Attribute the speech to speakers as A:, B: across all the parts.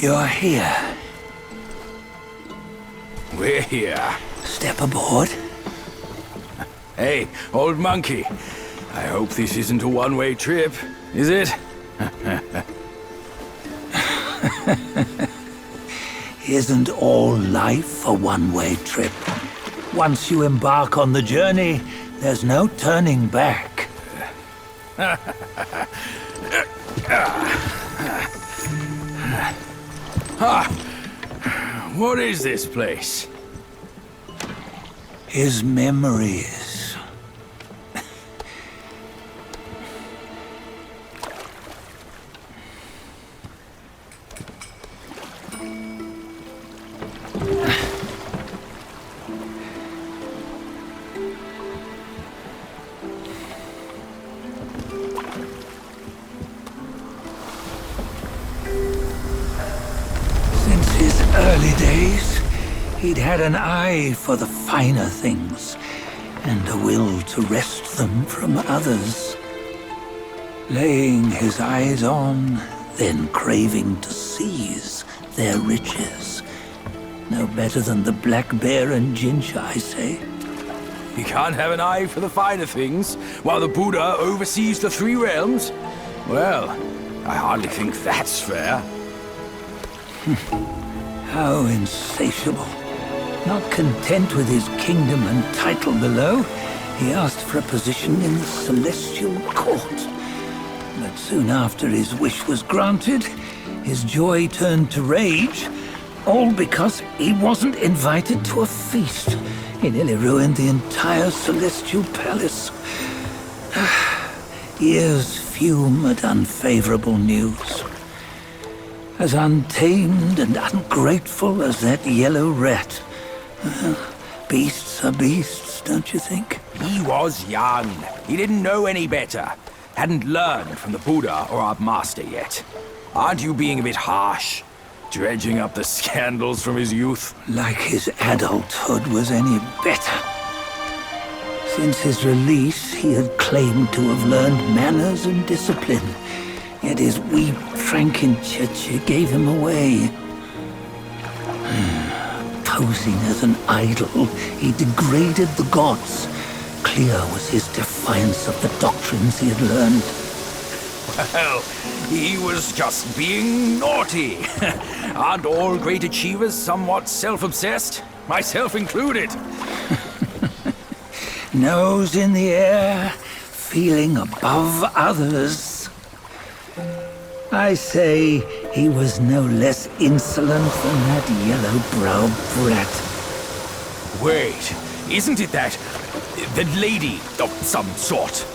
A: You're here.
B: We're here.
A: Step aboard.
B: Hey, old monkey. I hope this isn't a one-way trip, is it?
A: Isn't all life a one-way trip? Once you embark on the journey, there's no turning back.
B: What is this place?
A: His memories. Since his early days, he'd had an eye for the finer things, and a will to wrest them from others. Laying his eyes on, then craving to seize their riches. No better than the black bear and ginger, I say.
B: You can't have an eye for the finer things, while the Buddha oversees the three realms? Well, I hardly think that's fair.
A: How insatiable. Not content with his kingdom and title below, he asked for a position in the celestial court. But soon after his wish was granted, his joy turned to rage, all because he wasn't invited to a feast. He nearly ruined the entire celestial palace. Ears fume at unfavorable news. As untamed and ungrateful as that yellow rat. Beasts are beasts, don't you think?
B: He was young. He didn't know any better. Hadn't learned from the Buddha or our master yet. Aren't you being a bit harsh? Dredging up the scandals from his youth?
A: Like his adulthood was any better. Since his release, he had claimed to have learned manners and discipline. Yet his weak Frankenchurch gave him away. Posing as an idol, he degraded the gods. Clear was his defiance of the doctrines he had learned.
B: Well, he was just being naughty. Aren't all great achievers somewhat self-obsessed? Myself included.
A: Nose in the air, feeling above others. I say he was no less insolent than that yellow-browed brat.
B: Wait, isn't it that lady of some sort?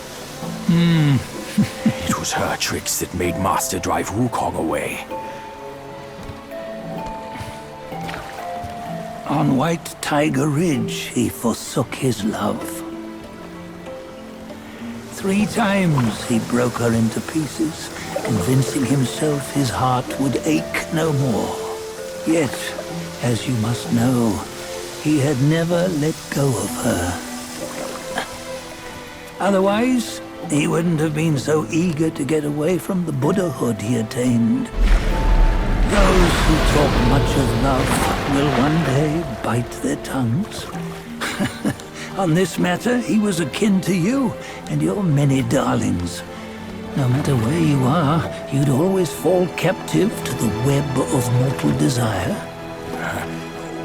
B: It was her tricks that made Master drive Wukong away.
A: On White Tiger Ridge, he forsook his love. 3 times he broke her into pieces, convincing himself his heart would ache no more. Yet, as you must know, he had never let go of her. Otherwise, he wouldn't have been so eager to get away from the Buddhahood he attained. Those who talk much of love will one day bite their tongues. On this matter, he was akin to you and your many darlings. No matter where you are, you'd always fall captive to the web of mortal desire.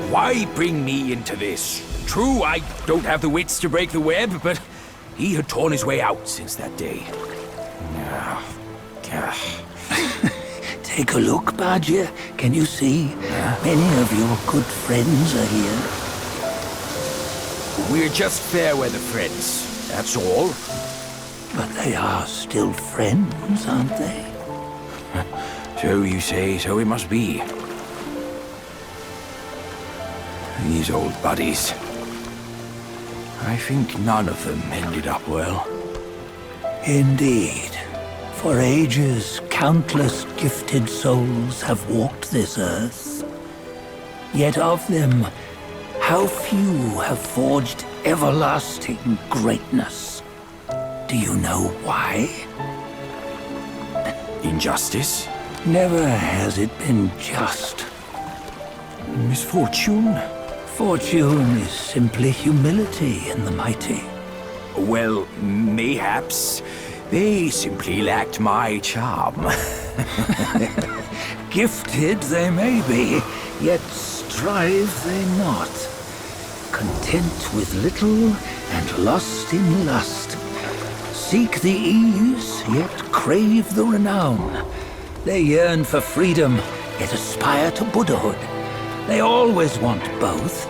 B: Why bring me into this? True, I don't have the wits to break the web, but he had torn his way out since that day.
A: Take a look, Bajia. Can you see? Many of your good friends are here.
B: We're just fair weather friends, that's all.
A: But they are still friends, aren't they?
B: So you say, so it must be. These old buddies. I think none of them ended up well.
A: Indeed. For ages, countless gifted souls have walked this earth. Yet of them, how few have forged everlasting greatness? Do you know why?
B: Injustice?
A: Never has it been just.
B: Misfortune?
A: Fortune is simply humility in the mighty.
B: Well, mayhaps they simply lacked my charm.
A: Gifted they may be, yet strive they not. Content with little and lost in lust. Seek the ease, yet crave the renown. They yearn for freedom, yet aspire to Buddhahood. They always want both,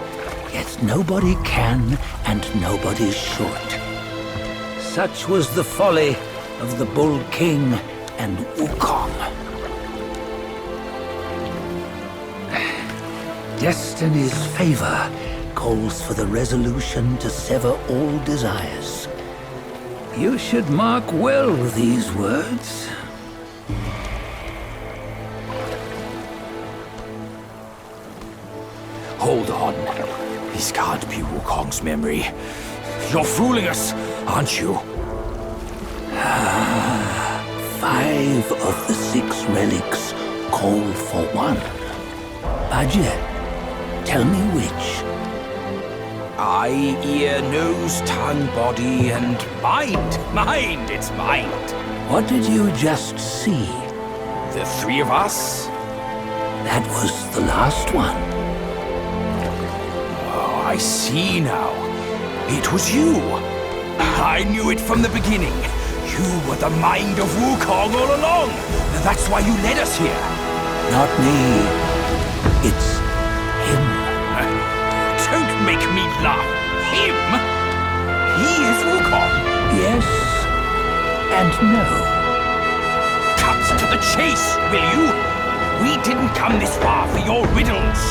A: yet nobody can and nobody should. Such was the folly of the Bull King and Wukong. Destiny's favor calls for the resolution to sever all desires. You should mark well these words.
B: Hold on. This can't be Wukong's memory. You're fooling us, aren't you?
A: 5 of the 6 relics call for one. Bajie, tell me which.
B: Eye, ear, nose, tongue, body, and mind. Mind, it's mind.
A: What did you just see?
B: The 3 of us?
A: That was the last one.
B: Oh, I see now. It was you. I knew it from the beginning. You were the mind of Wukong all along. That's why you led us here.
A: Not me. It's him.
B: Don't make me laugh. Him? He is Wukong.
A: Yes and no.
B: Cut to the chase, will you? We didn't come this far for your riddles.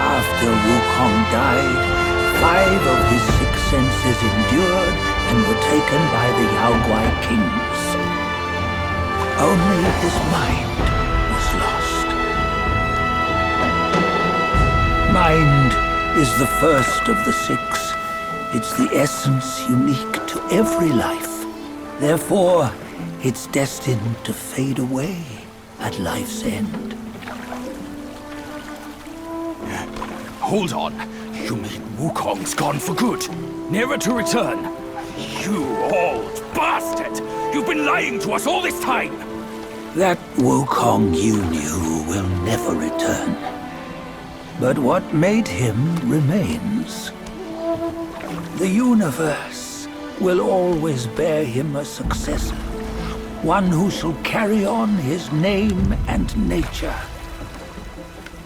A: After Wukong died, 5 of his 6 senses endured and were taken by the Yaoguai kings. Only his mind was lost. Mind is the first of the 6. It's the essence unique to every life. Therefore, it's destined to fade away at life's end.
B: Hold on. You mean Wukong's gone for good? Never to return? You old bastard! You've been lying to us all this time!
A: That Wukong you knew will never return. But what made him remains. The universe will always bear him a successor. One who shall carry on his name and nature.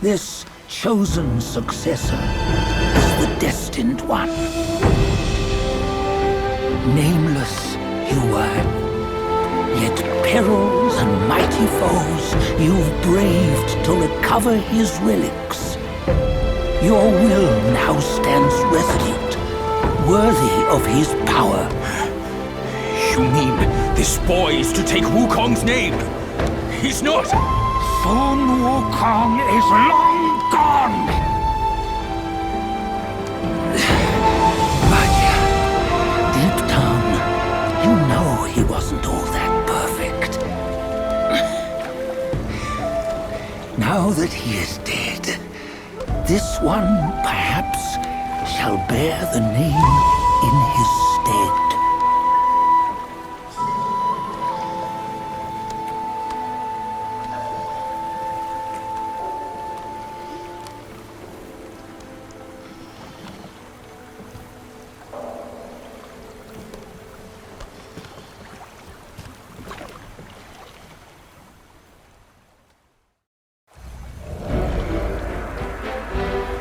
A: This chosen successor is the destined one. Nameless you were, yet perils and mighty foes you've braved to recover his relics. Your will now stands resolute, worthy of his power.
B: You mean this boy is to take Wukong's name? He's not!
A: Sun Wukong is long gone! But deep down, you know he wasn't all that perfect. Now that he is dead, this one, perhaps, shall bear the name in his stead.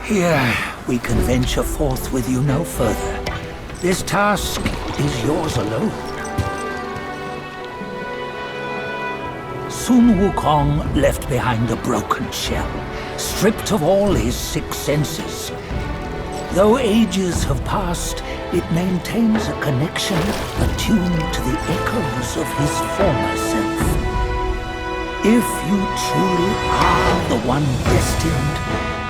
A: Here, we can venture forth with you no further. This task is yours alone. Sun Wukong left behind a broken shell, stripped of all his 6 senses. Though ages have passed, it maintains a connection attuned to the echoes of his former self. If you truly are the one destined,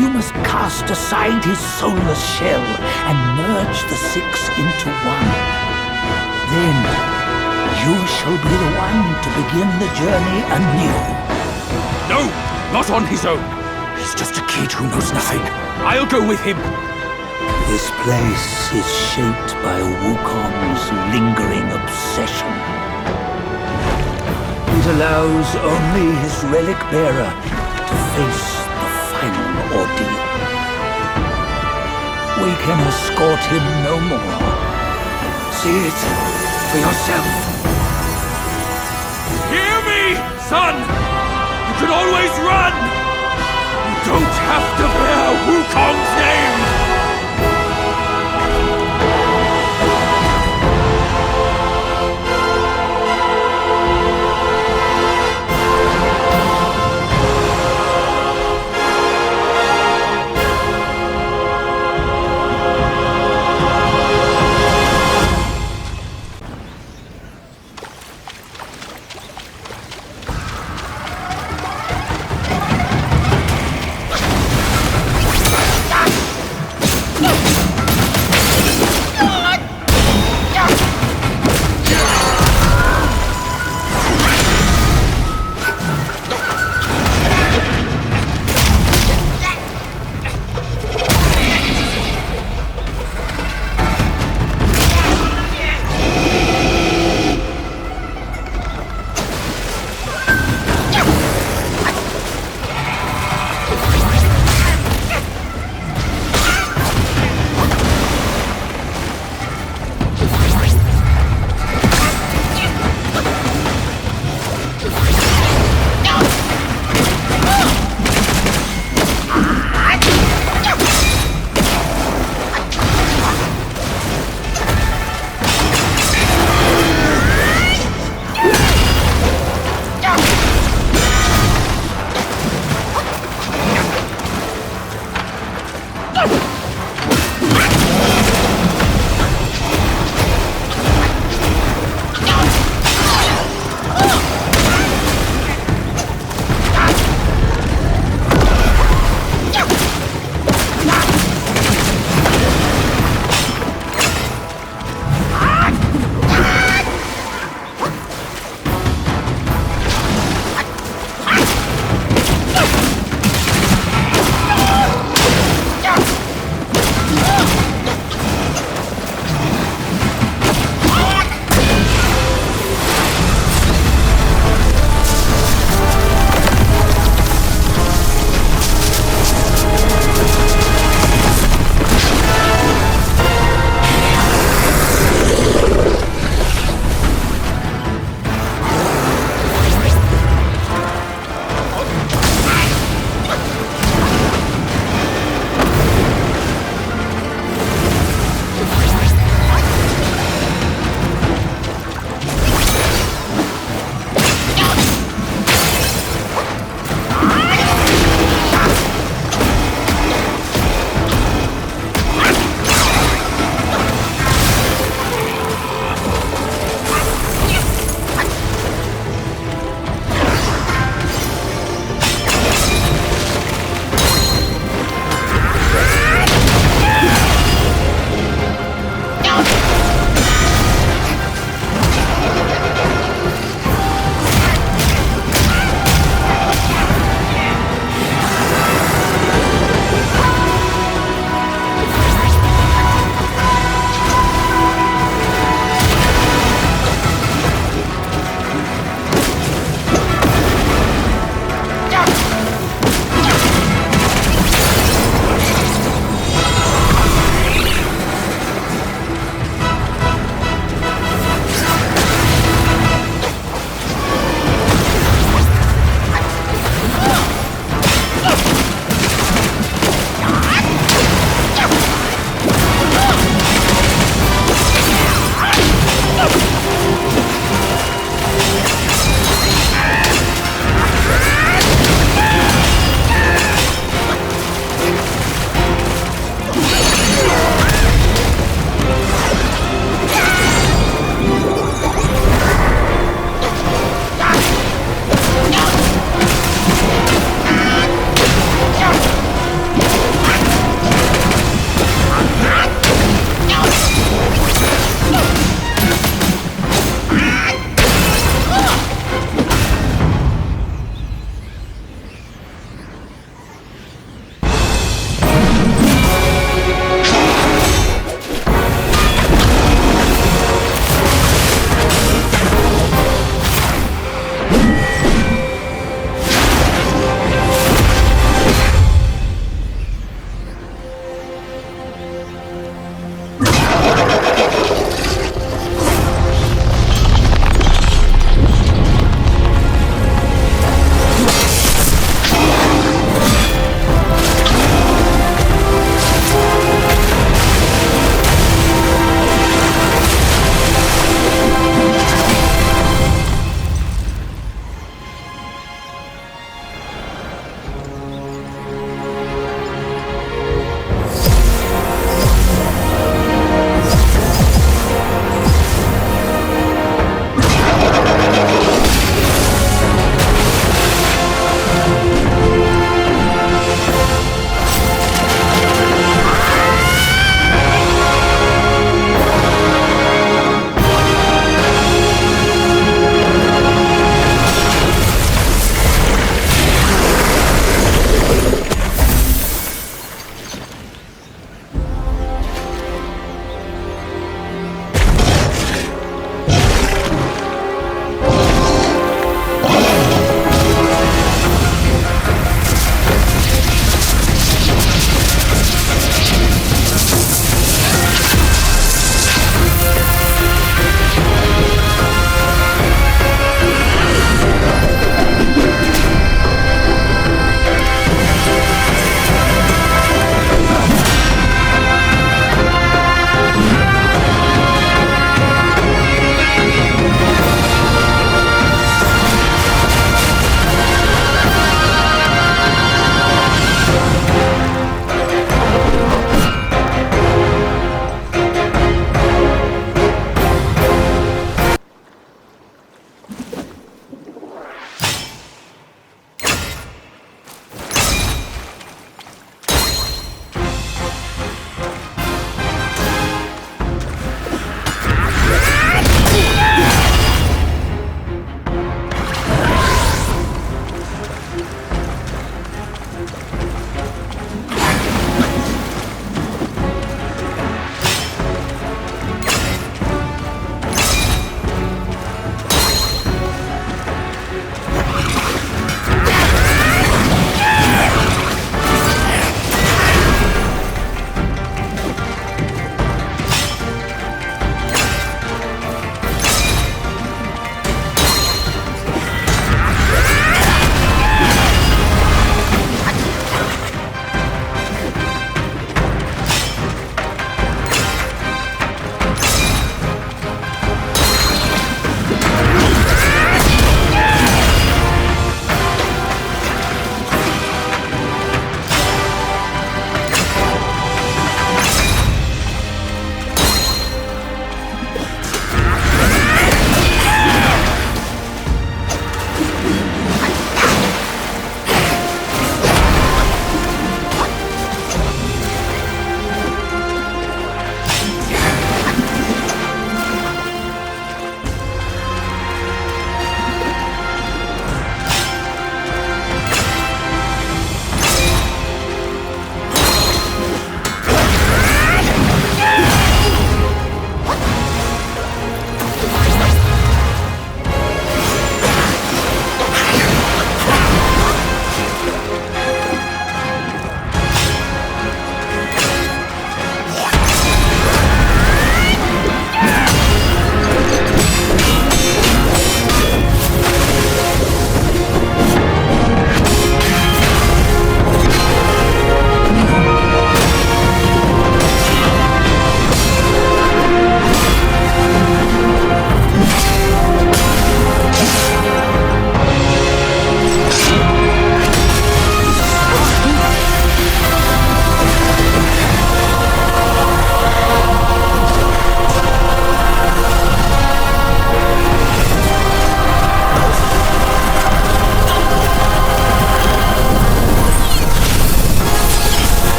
A: you must cast aside his soulless shell and merge the 6 into one. Then, you shall be the one to begin the journey anew.
B: No, not on his own. He's just a kid who knows nothing. I'll go with him.
A: This place is shaped by Wukong's lingering obsession. It allows only his relic bearer to face the final ordeal. We can escort him no more. See it for yourself.
B: Hear me, son! You can always run! You don't have to bear Wukong's name!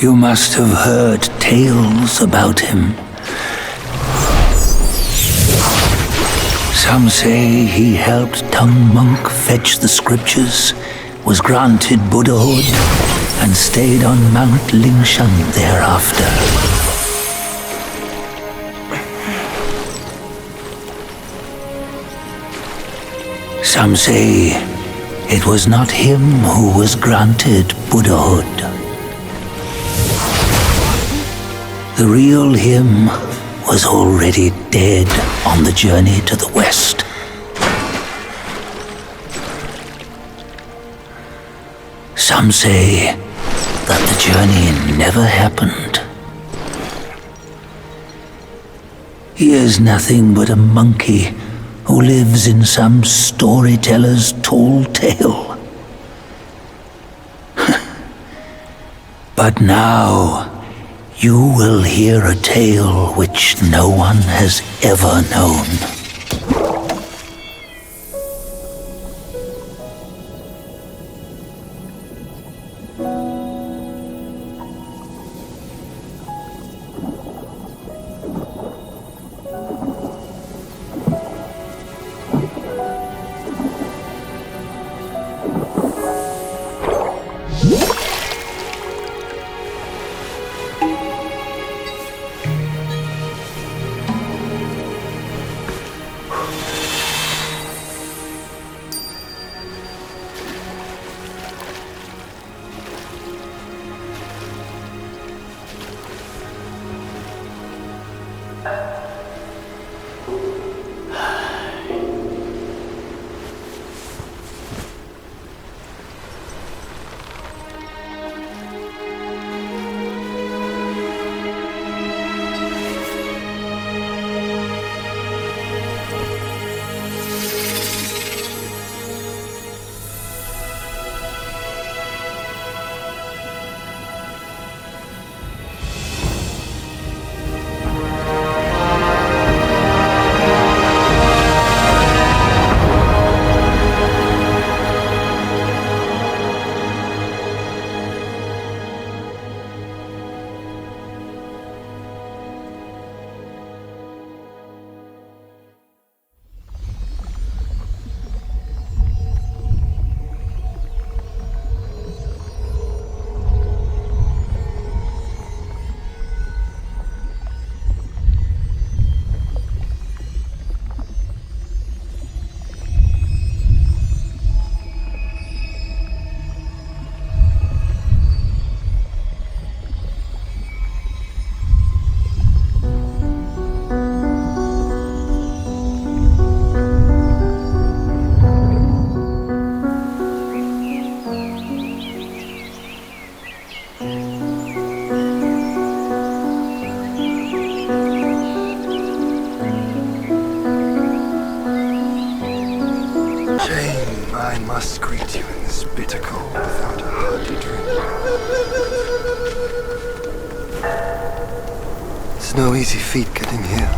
A: You must have heard tales about him. Some say he helped Tung Monk fetch the scriptures, was granted Buddhahood, and stayed on Mount Lingshan thereafter. Some say it was not him who was granted Buddhahood. The real him was already dead on the journey to the west. Some say that the journey never happened. He is nothing but a monkey who lives in some storyteller's tall tale. But now, you will hear a tale which no one has ever known.
C: must greet you in this bitter cold without a hearty drink. It's no easy feat getting here.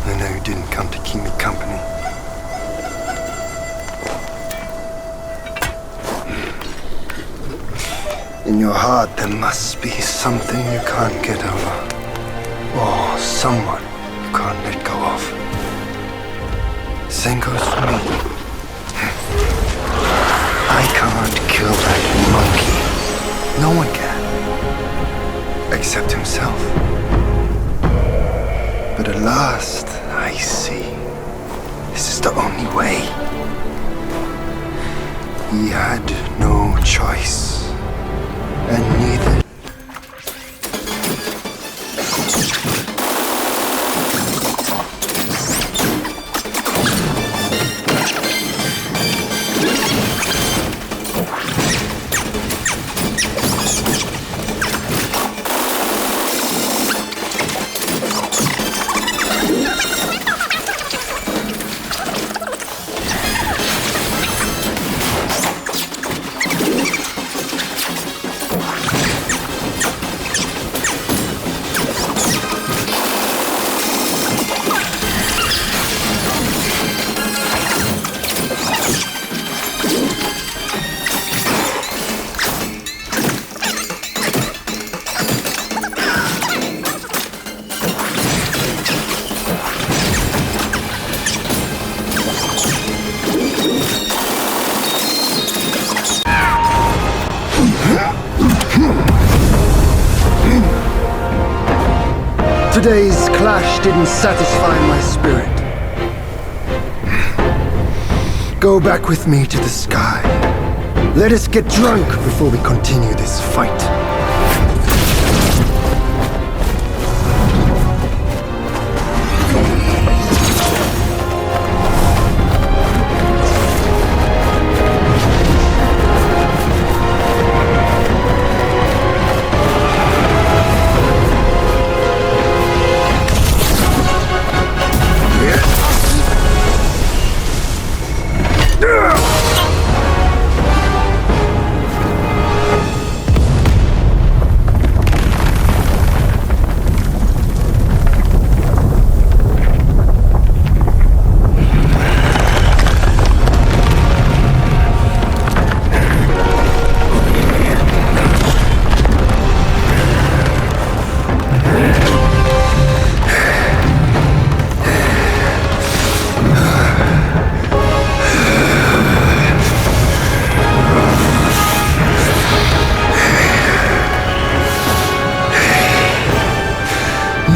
C: I know you didn't come to keep me company. In your heart, there must be something you can't get over. Or someone you can't let go of. Same goes for me. I can't kill that monkey. No one can. Except himself. But at last, I see. This is the only way. He had no choice. And neither. Today's clash didn't satisfy my spirit. Go back with me to the sky. Let us get drunk before we continue this fight.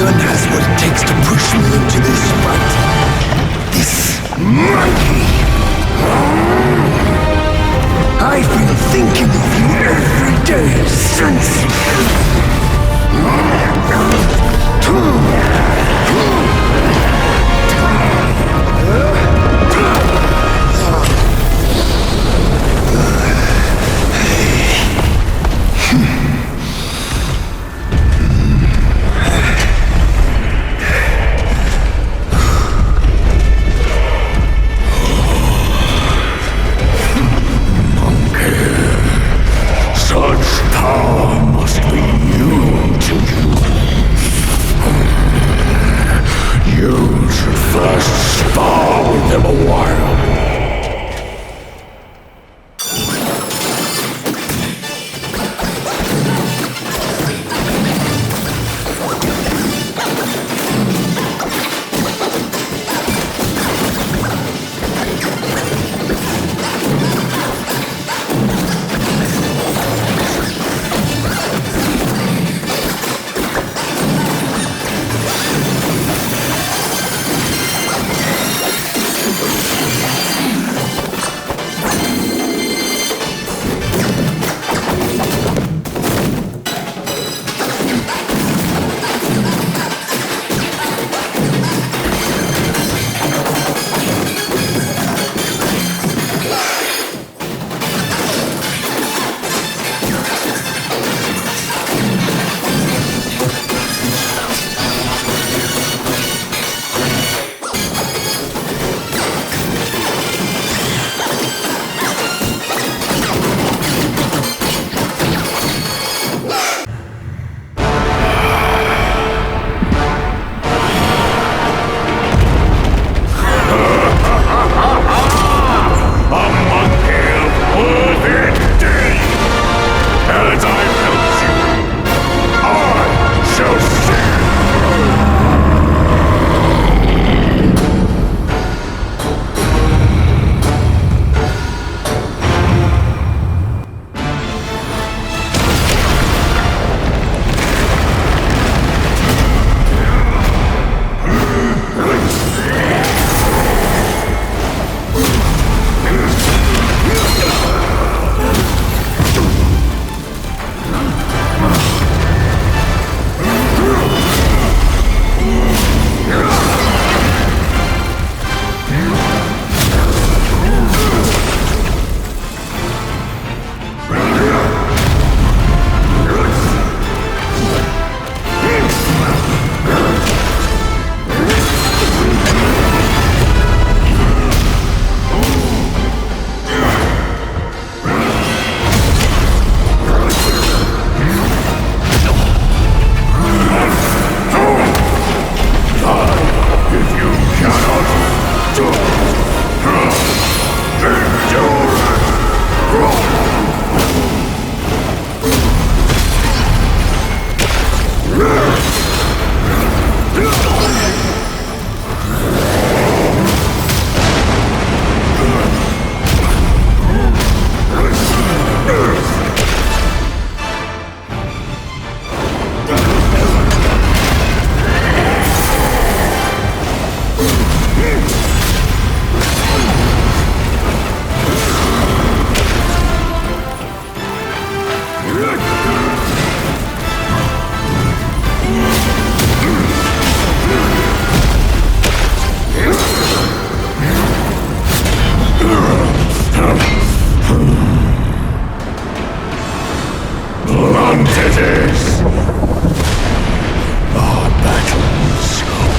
C: None has what it takes to push me into this fight. This monkey! I've been thinking of you every day since.
A: Such power must be new to you. You should first spar with them a while.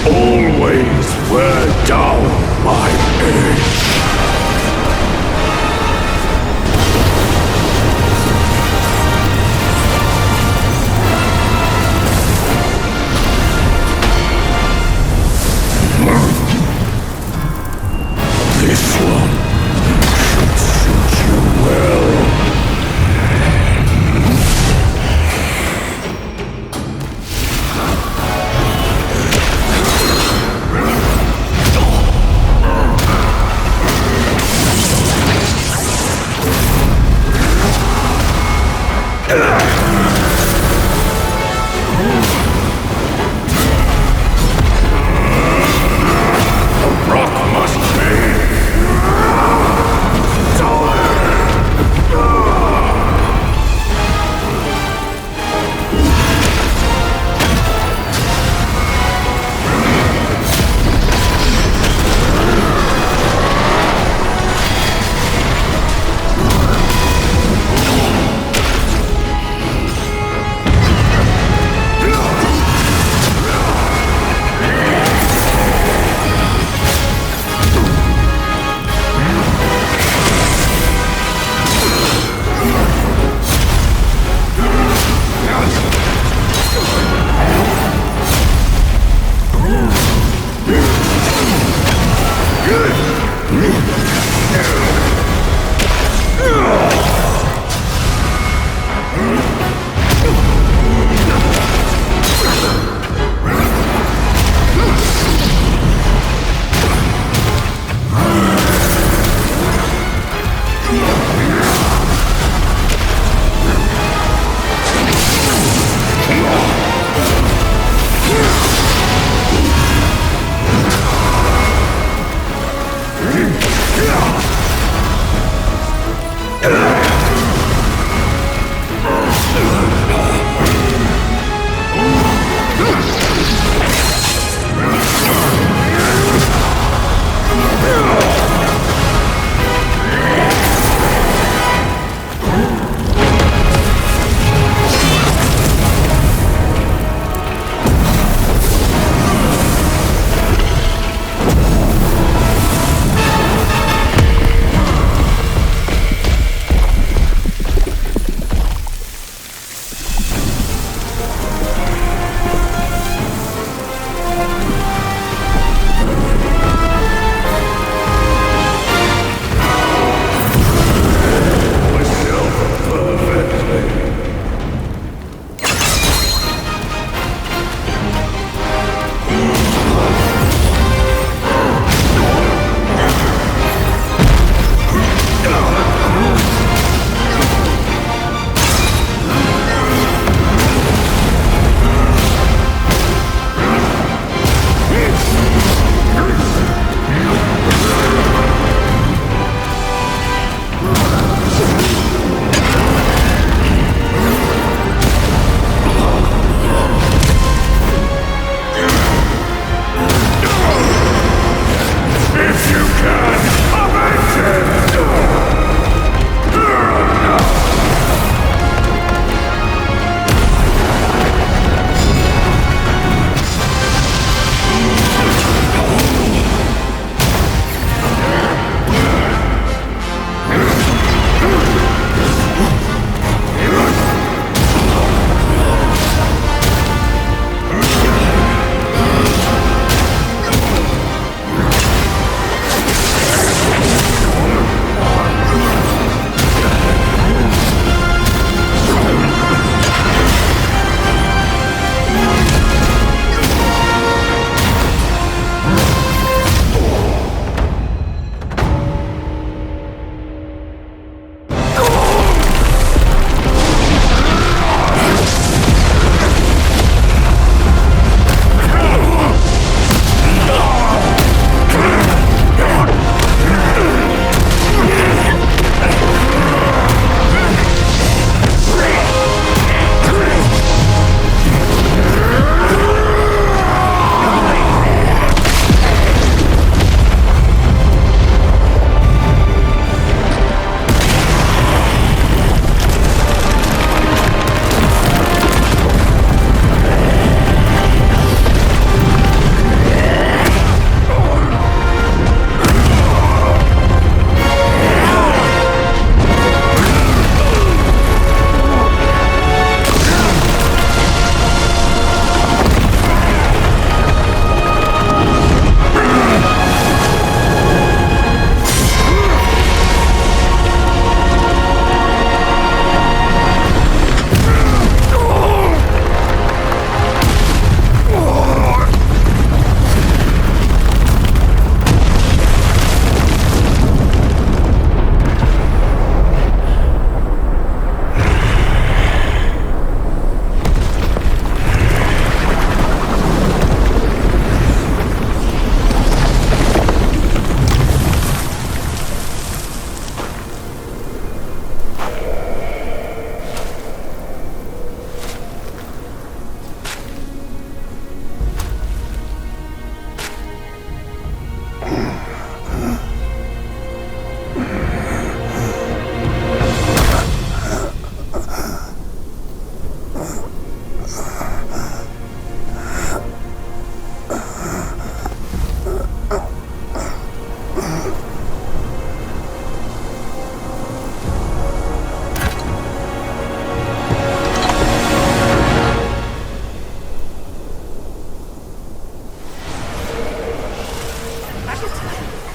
B: always wear down my age. This one should suit you well.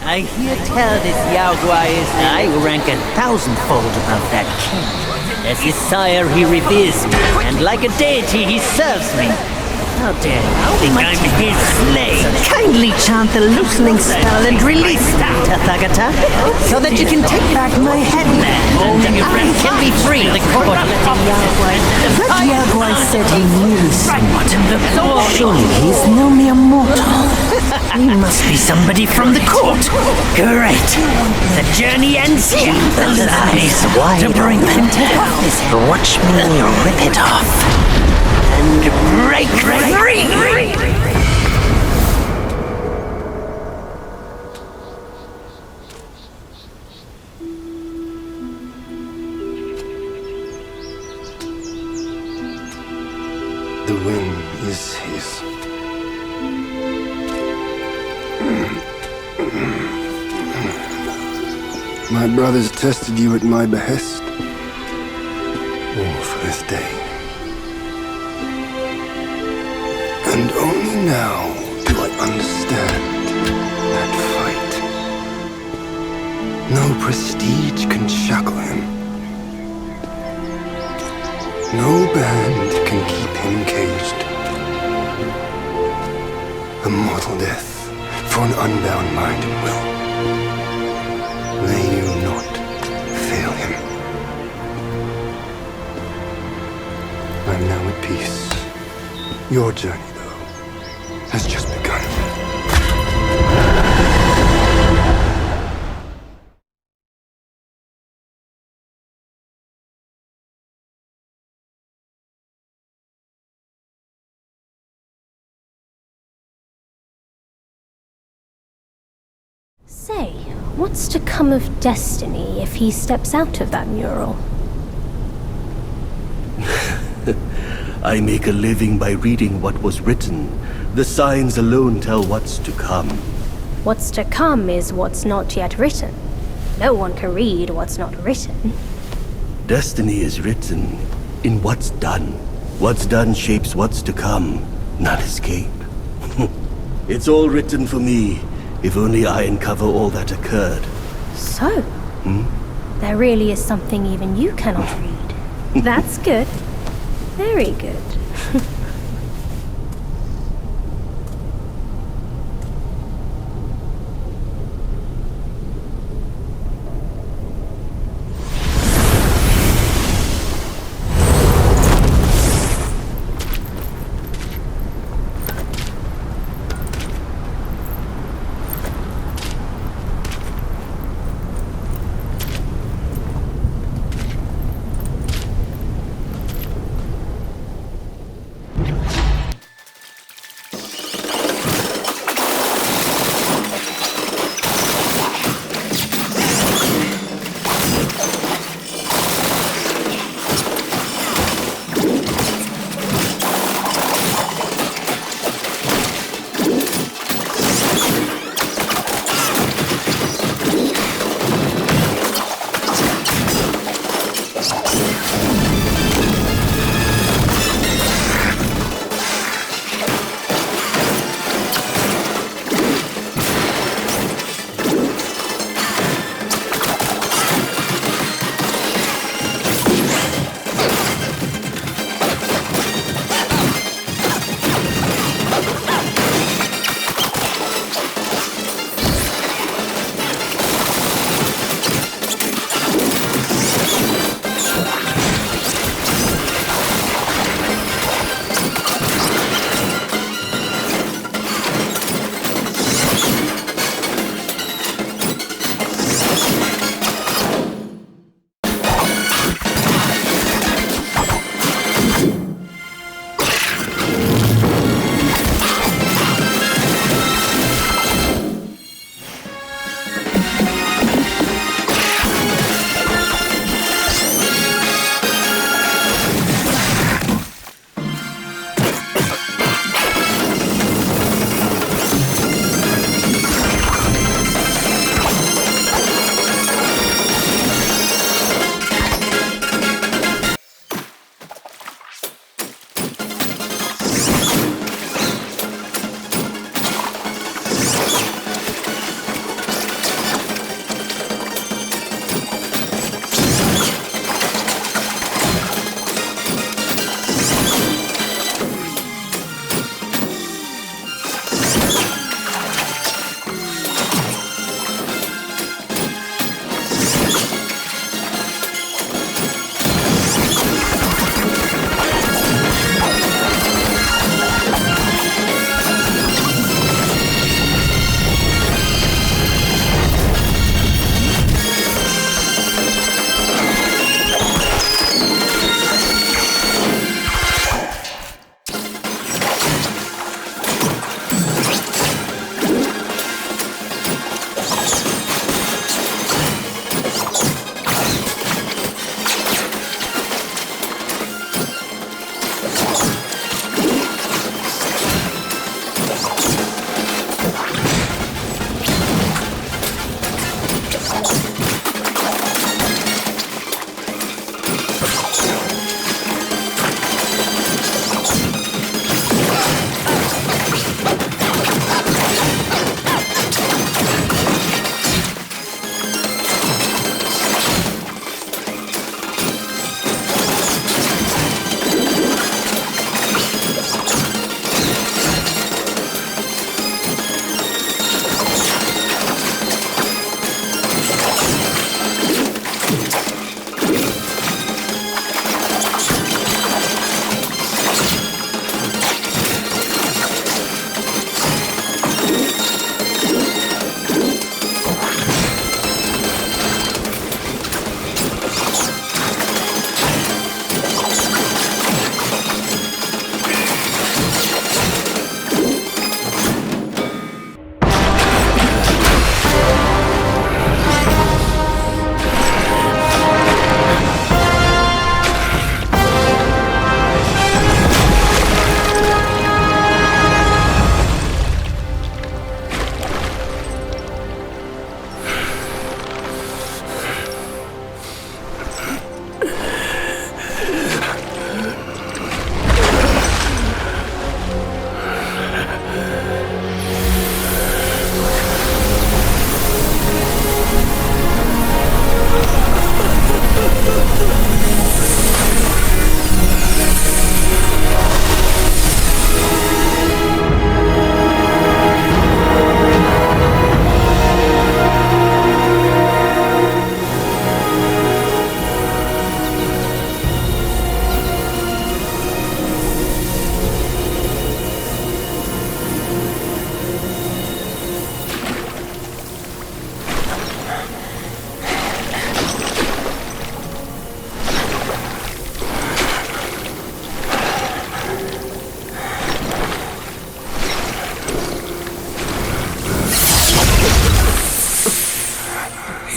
D: I hear tell this Yao Guai is I will rank 1,000-fold above that king. As his sire, he reveres me, and like a deity, he serves me. How dare you think I'm his slave? Kindly chant the loosening spell and release me, Tathagata, so that you can take back my headland, and I can be free. The court that Yao Guai said he knew somewhat. Surely he's no mere mortal. He must be somebody from the court. Great. The journey ends here. The eyes wide to bring them to his head. Watch me rip it off. And break free.
C: The whim is his. My brothers tested you at my behest. All for this day. And only now do I understand that fight. No prestige can shackle him. No band can keep him caged. A mortal death for an unbound mind and will. May you not fail him. I'm now at peace. Your journey, though, has just begun.
E: Say, what's to come of Destiny if he steps out of that mural?
F: I make a living by reading what was written. The signs alone tell what's to come.
E: What's to come is what's not yet written. No one can read what's not written.
F: Destiny is written in what's done. What's done shapes what's to come, not escape. It's all written for me, if only I uncover all that occurred.
E: So, there really is something even you cannot read. That's good. Very good.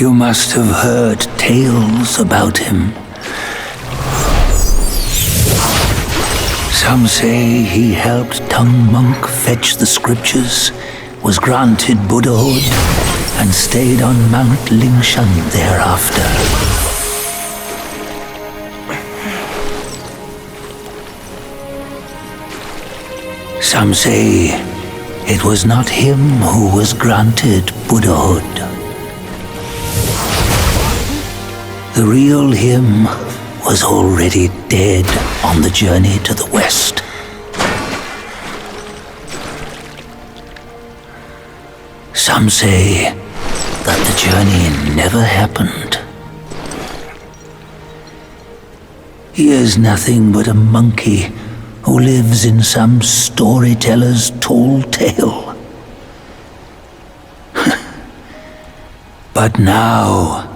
A: You must have heard tales about him. Some say he helped Tung Monk fetch the scriptures, was granted Buddhahood, and stayed on Mount Lingshan thereafter. Some say it was not him who was granted Buddhahood. The real him was already dead on the journey to the west. Some say that the journey never happened. He is nothing but a monkey who lives in some storyteller's tall tale. But now,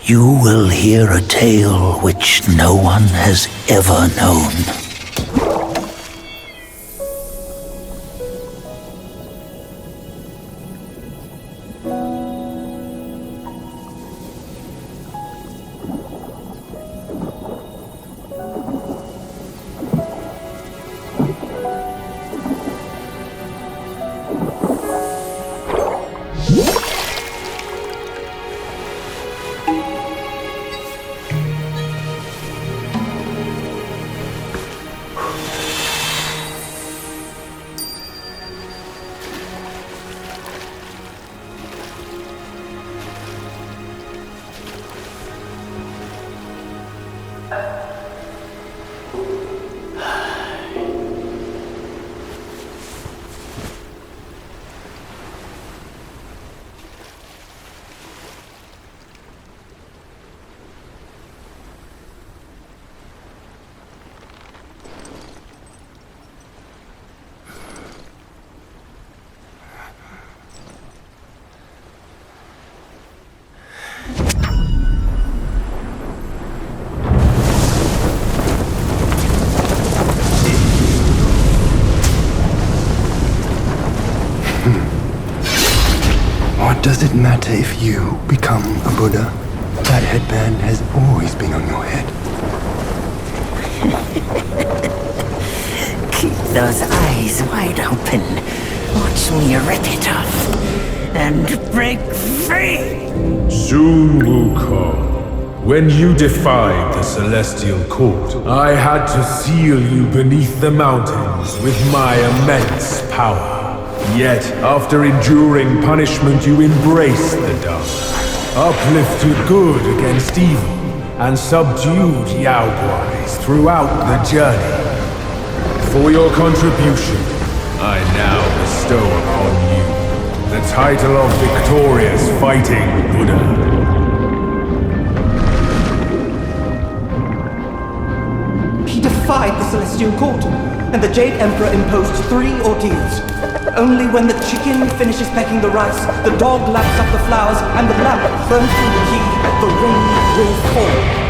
A: you will hear a tale which no one has ever known.
C: What does it matter if you become a Buddha? That headband has always been on your head.
D: Keep those eyes wide open. Watch me rip it off and break free.
G: Soon, Wukong, when you defied the Celestial Court, I had to seal you beneath the mountains with my immense power. Yet, after enduring punishment, you embraced the dark, uplifted good against evil, and subdued Yaoguais throughout the journey. For your contribution, I now bestow upon you the title of Victorious Fighting Buddha.
H: He defied the Celestial Court, and the Jade Emperor imposed 3 ordeals. Only when the chicken finishes pecking the rice, the dog laps up the flowers, and the lamp burns through the key, the rain will fall.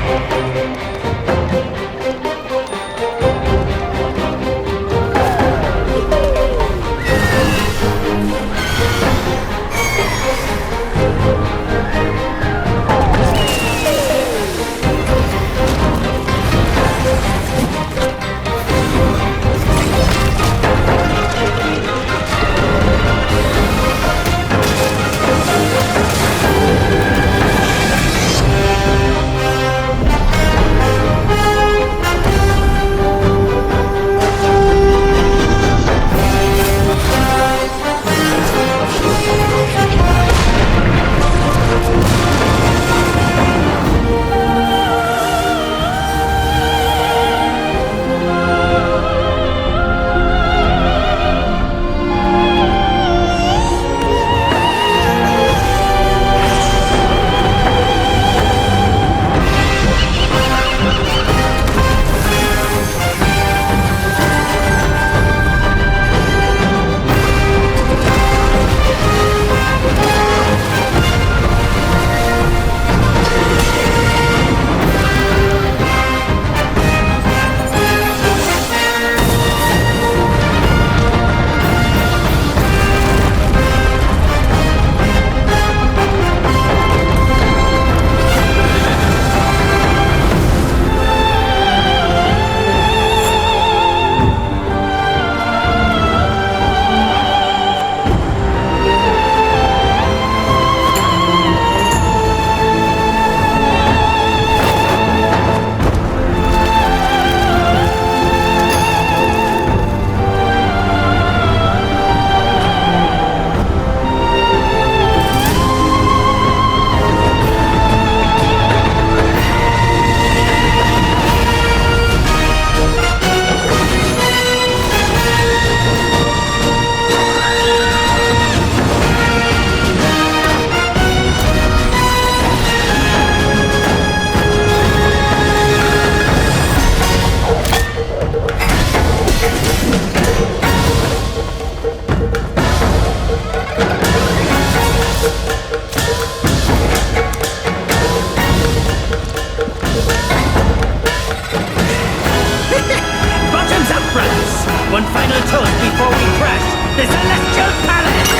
D: palace!